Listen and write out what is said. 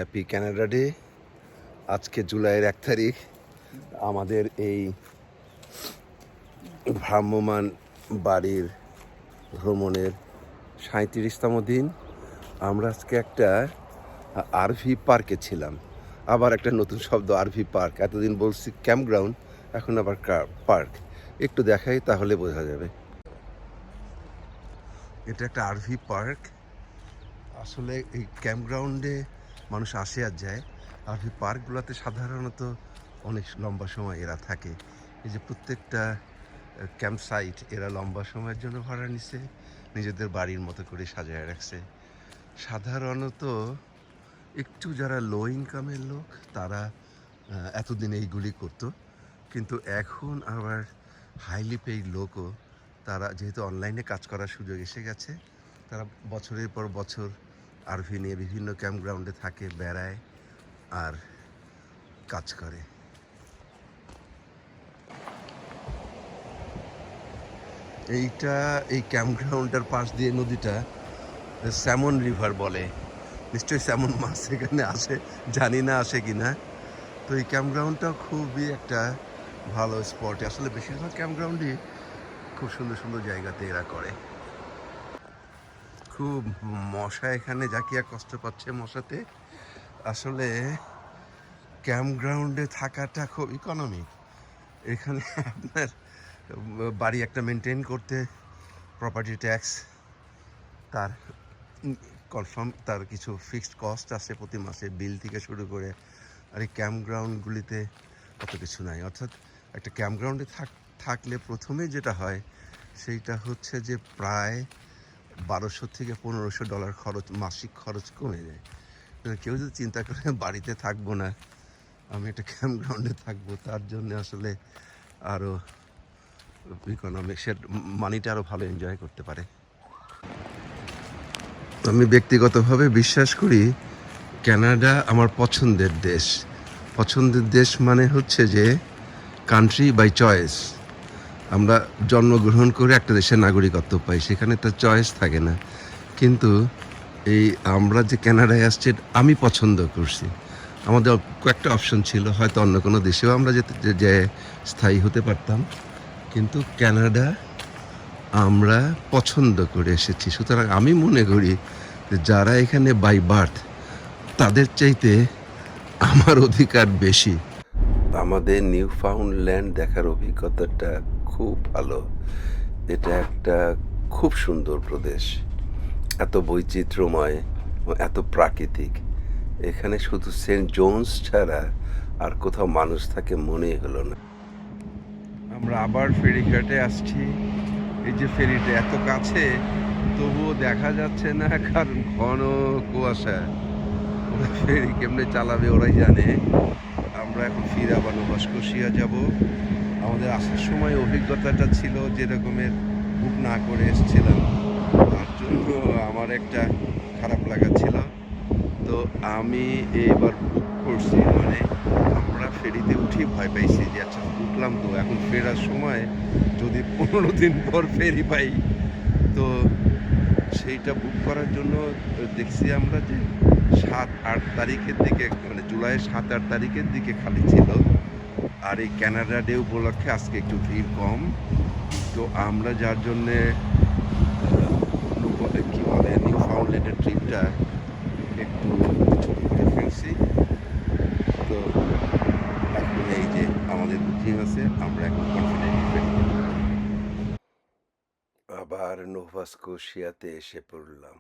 Happy Canada day. আজকে জুলাইয়ের 1 তারিখ। আমাদের এই ভ্রাম্যমান বাড়ির ভ্রমণের 37তম দিন। আমরা আজকে একটা আরভি পার্কে ছিলাম। আবার একটা নতুন শব্দ, আরভি পার্ক। এতদিন বলছি ক্যাম্পগ্রাউন্ড, এখন আবার পার্ক। একটু দেখাই তাহলে বোঝা যাবে। এটা একটা আরভি পার্ক। আসলে এই ক্যাম্পগ্রাউন্ডে মানুষ আসে আর যায়। আরভি পার্কগুলোতে সাধারণত অনেক লম্বা সময় এরা থাকে। এই যে প্রত্যেকটা ক্যাম্প সাইট এরা লম্বা সময়ের জন্য ভাড়া নিছে, নিজেদের বাড়ির মতো করে সাজায় রাখছে। সাধারণত একটু যারা লো ইনকামের লোক তারা এতদিন এইগুলি করতো, কিন্তু এখন আবার হাইলি পেইড লোকও, তারা যেহেতু অনলাইনে কাজ করার সুযোগ এসে গেছে, তারা বছরের পর বছর আরভি নিয়ে বিভিন্ন ক্যাম্পগ্রাউন্ডে থাকে, বেড়ায় আর কাজ করে। এই ক্যাম্পগ্রাউন্ডের পাশ দিয়ে নদীটা স্যামন রিভার বলে। নিশ্চয়ই স্যামন মাছ এখানে আসে, জানি না আসে কি না। তো এই ক্যাম্পগ্রাউন্ডটা খুবই একটা ভালো স্পট। আসলে বেশিরভাগ ক্যাম্পগ্রাউন্ডই খুব সুন্দর সুন্দর জায়গাতে এরা করে। খুব মশা এখানে, জাকিয়া কষ্ট পাচ্ছে মশাতে। আসলে ক্যাম্পগ্রাউন্ডে থাকাটা খুব ইকোনমিক। এখানে আপনার বাড়ি একটা মেনটেন করতে প্রপার্টি ট্যাক্স, তার কনফার্ম তার কিছু ফিক্সড কস্ট আছে প্রতি মাসে, বিল থেকে শুরু করে। আর এই ক্যাম্পগ্রাউন্ডগুলিতে অত কিছু নাই। অর্থাৎ একটা ক্যাম্পগ্রাউন্ডে থাকলে প্রথমে যেটা হয় সেইটা হচ্ছে যে প্রায় $1200 থেকে $1500 খরচ, মাসিক খরচ কমে যায়। কেউ যদি চিন্তা করে বাড়িতে থাকবো না, আমি একটা ক্যাম্পগ্রাউন্ডে থাকবো, তার জন্য আসলে আরও ইকোনমিক্সের মানিটা আরও ভালো এনজয় করতে পারে। আমি ব্যক্তিগতভাবে বিশ্বাস করি কানাডা আমার পছন্দের দেশ। পছন্দের দেশ মানে হচ্ছে যে কান্ট্রি বাই চয়েস। আমরা জন্মগ্রহণ করে একটা দেশের নাগরিকত্ব পাই, সেখানে তার চয়েস থাকে না। কিন্তু এই আমরা যে কানাডায় আসছি আমি পছন্দ করছি। আমাদের কয়েকটা অপশন ছিল, হয়তো অন্য কোনো দেশেও আমরা যে স্থায়ী হতে পারতাম, কিন্তু কানাডা আমরা পছন্দ করে এসেছি। সুতরাং আমি মনে করি যে যারা এখানে বাই বার্থ, তাদের চাইতে আমার অধিকার বেশি। আমাদের নিউ ফাউন্ডল্যান্ড দেখার অভিজ্ঞতাটা খুব ভালো। এটা একটা খুব সুন্দর প্রদেশ, এত বৈচিত্র্যময় ও এত প্রাকৃতিক। এখানে শুধু সেন্ট জোন্স ছাড়া আর কোথাও মানুষ থাকে মনেই হলো না। আমরা আবার ফেরিঘাটে আসছি। এই যে ফেরিটা এত কাছে, তবুও দেখা যাচ্ছে না, কারণ ঘন কুয়াশা। ওরা ফেরি কেমনে চালাবে ওরাই জানে। আমরা এখন ফিরে আবার নোভা স্কোশিয়া যাব। আমাদের আসার সময় অভিজ্ঞতাটা ছিল যেরকমের, বুক না করে এসেছিলাম, তার জন্য আমার একটা খারাপ লাগা ছিল। তো আমি এবার বুক করছি, মানে আমরা ফেরিতে উঠেই ভয় পাইছি যে আচ্ছা উঠলাম তো, এখন ফেরার সময় যদি 15 দিন পর ফেরি পাই, তো সেইটা বুক করার জন্য দেখছি আমরা যে 7-8 তারিখের দিকে, মানে জুলাইয়ের 7-8 তারিখের দিকে খালি ছিল। আর এই ক্যানাডা ডে উপলক্ষে আজকে একটু ভিড় কম। তো আমরা যার জন্যে কি বলে নিউ ফাউন্ডল্যান্ডের ট্রিপটা একটু ছোট করে ফেলছি। তো এখন এই যে আমাদের বুকিং আছে, আমরা এখন কনফিডেন্টলি আবার নোভা স্কোশিয়াতে এসে পড়লাম।